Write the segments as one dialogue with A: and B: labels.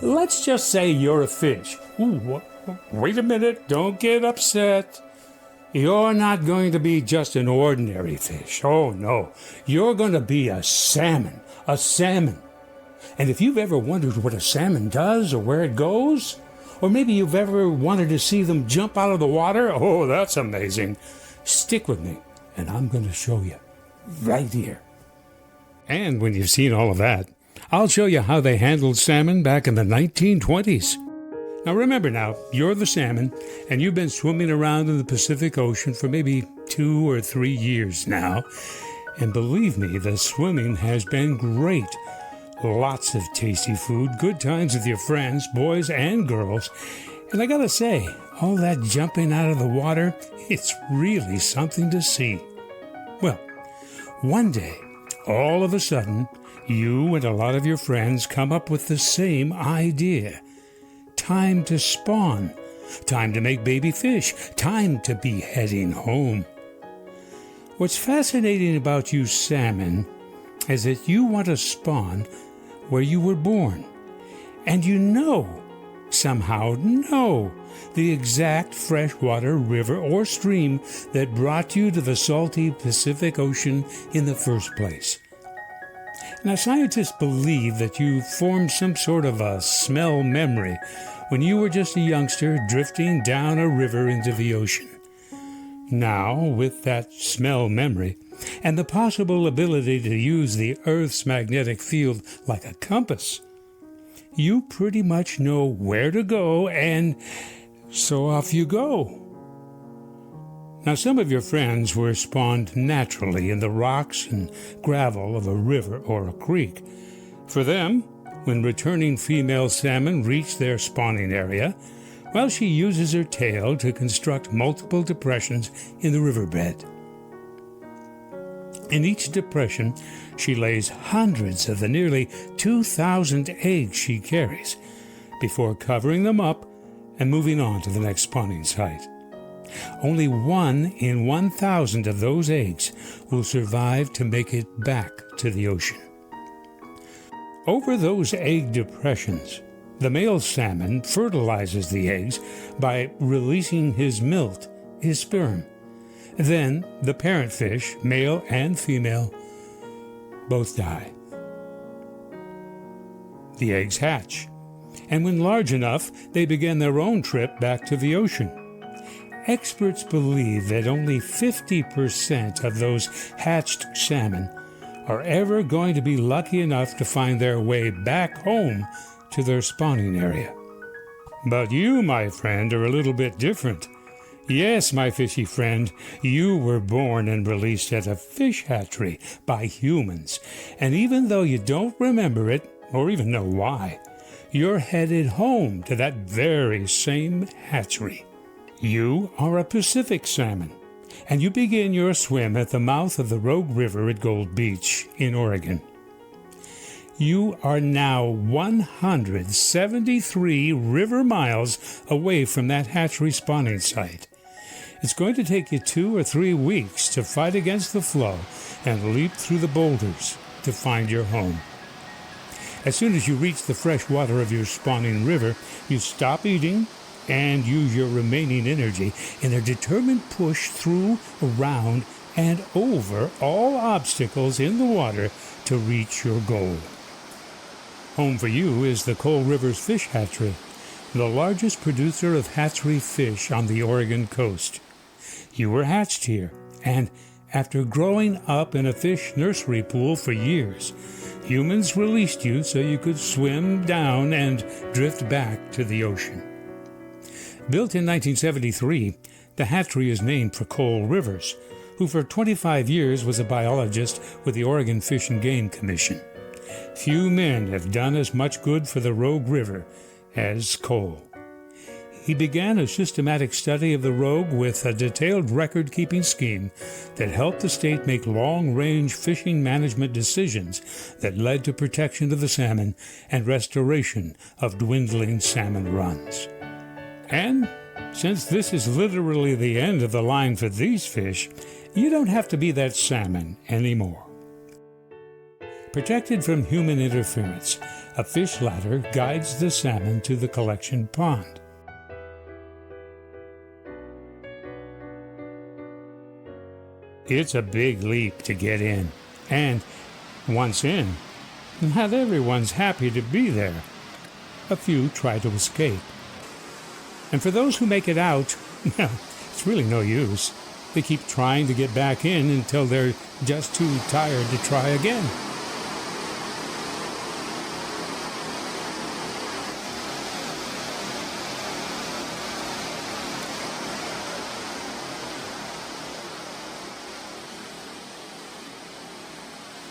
A: let's just say you're a fish. Wait a minute, don't get upset. You're not going to be just an ordinary fish. Oh, no. You're going to be a salmon. A salmon. And if you've ever wondered what a salmon does or where it goes, or maybe you've ever wanted to see them jump out of the water, oh, that's amazing. Stick with me, and I'm going to show you right here. And when you've seen all of that, I'll show you how they handled salmon back in the 1920s. Now remember you're the salmon, and you've been swimming around in the Pacific Ocean for maybe 2 or 3 years now. And believe me, the swimming has been great. Lots of tasty food, good times with your friends, boys and girls. And I gotta say, all that jumping out of the water, it's really something to see. Well, one day, all of a sudden, you and a lot of your friends come up with the same idea. Time to spawn. Time to make baby fish. Time to be heading home. What's fascinating about you salmon is that you want to spawn where you were born. And you somehow know, the exact freshwater river or stream that brought you to the salty Pacific Ocean in the first place. Now, scientists believe that you formed some sort of a smell memory when you were just a youngster drifting down a river into the ocean. Now, with that smell memory and the possible ability to use the Earth's magnetic field like a compass, you pretty much know where to go, and so off you go. Now, some of your friends were spawned naturally in the rocks and gravel of a river or a creek. For them, when returning female salmon reach their spawning area, well, she uses her tail to construct multiple depressions in the riverbed. In each depression, she lays hundreds of the nearly 2,000 eggs she carries before covering them up and moving on to the next spawning site. Only 1 in 1,000 of those eggs will survive to make it back to the ocean. Over those egg depressions, the male salmon fertilizes the eggs by releasing his milt, his sperm. Then the parent fish, male and female, both die. The eggs hatch, and when large enough, they begin their own trip back to the ocean. Experts believe that only 50% of those hatched salmon are ever going to be lucky enough to find their way back home to their spawning area. But you, my friend, are a little bit different. Yes, my fishy friend, you were born and released at a fish hatchery by humans. And even though you don't remember it, or even know why, you're headed home to that very same hatchery. You are a Pacific salmon, and you begin your swim at the mouth of the Rogue River at Gold Beach in Oregon. You are now 173 river miles away from that hatchery spawning site. It's going to take you 2 or 3 weeks to fight against the flow and leap through the boulders to find your home. As soon as you reach the fresh water of your spawning river, you stop eating and use your remaining energy in a determined push through, around, and over all obstacles in the water to reach your goal. Home for you is the Coal River's Fish Hatchery, the largest producer of hatchery fish on the Oregon coast. You were hatched here, and after growing up in a fish nursery pool for years, humans released you so you could swim down and drift back to the ocean. Built in 1973, the hatchery is named for Cole Rivers, who for 25 years was a biologist with the Oregon Fish and Game Commission. Few men have done as much good for the Rogue River as Cole. He began a systematic study of the Rogue with a detailed record-keeping scheme that helped the state make long-range fishing management decisions that led to protection of the salmon and restoration of dwindling salmon runs. And since this is literally the end of the line for these fish, you don't have to be that salmon anymore. Protected from human interference, A fish ladder guides the salmon to the collection pond. It's a big leap to get in, and once in, not everyone's happy to be there. A few try to escape. And for those who make it out, well, it's really no use. They keep trying to get back in until they're just too tired to try again.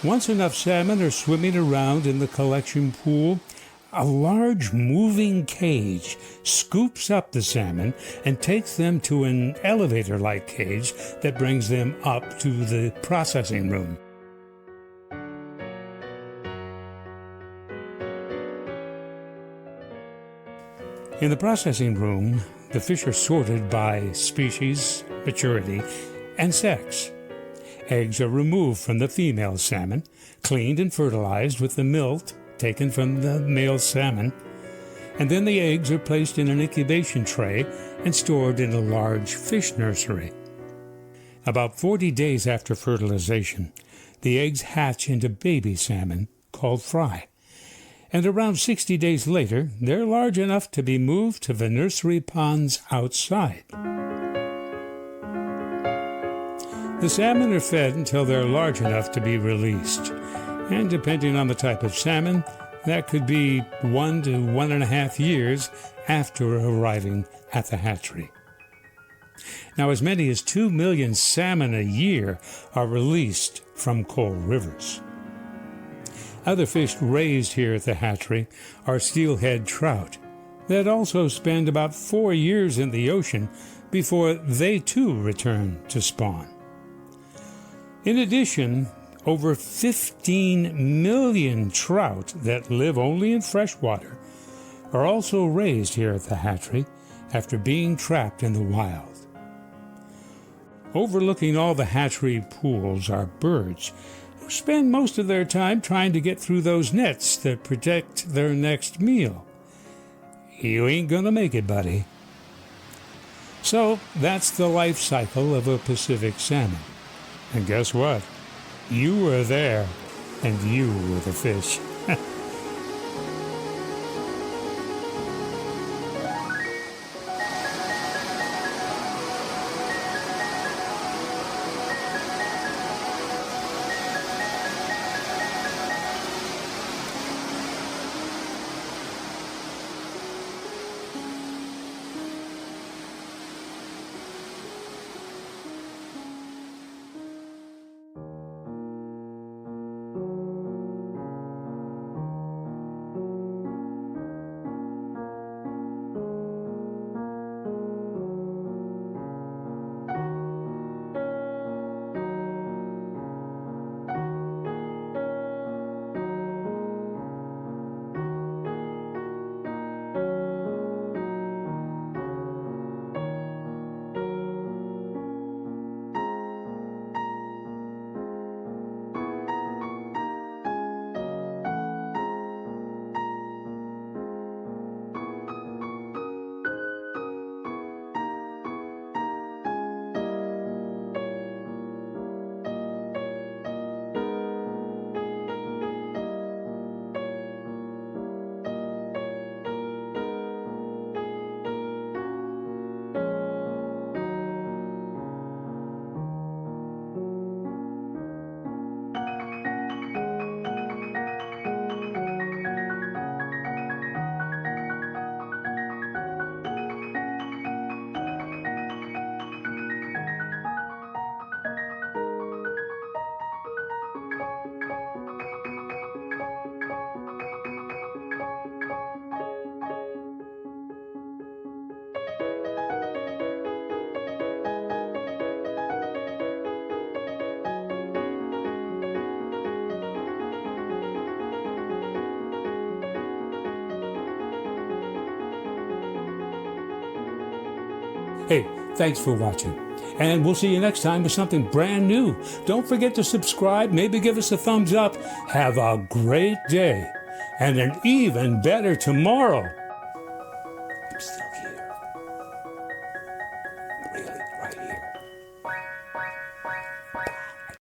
A: Once enough salmon are swimming around in the collection pool, a large moving cage scoops up the salmon and takes them to an elevator-like cage that brings them up to the processing room. In the processing room, the fish are sorted by species, maturity, and sex. Eggs are removed from the female salmon, cleaned and fertilized with the milt taken from the male salmon, and then the eggs are placed in an incubation tray and stored in a large fish nursery. About 40 days after fertilization, the eggs hatch into baby salmon called fry, and around 60 days later, they're large enough to be moved to the nursery ponds outside. The salmon are fed until they're large enough to be released, and depending on the type of salmon, that could be 1 to 1.5 years after arriving at the hatchery. Now, as many as 2 million salmon a year are released from coral rivers. Other fish raised here at the hatchery are steelhead trout that also spend about 4 years in the ocean before they too return to spawn. In addition, over 15 million trout that live only in freshwater are also raised here at the hatchery after being trapped in the wild. Overlooking all the hatchery pools are birds who spend most of their time trying to get through those nets that protect their next meal. You ain't gonna make it, buddy. So that's the life cycle of a Pacific salmon. And guess what? You were there, and you were the fish. Hey, thanks for watching. And we'll see you next time with something brand new. Don't forget to subscribe, maybe give us a thumbs up. Have a great day. and an even better tomorrow. I'm still here. Really, right here.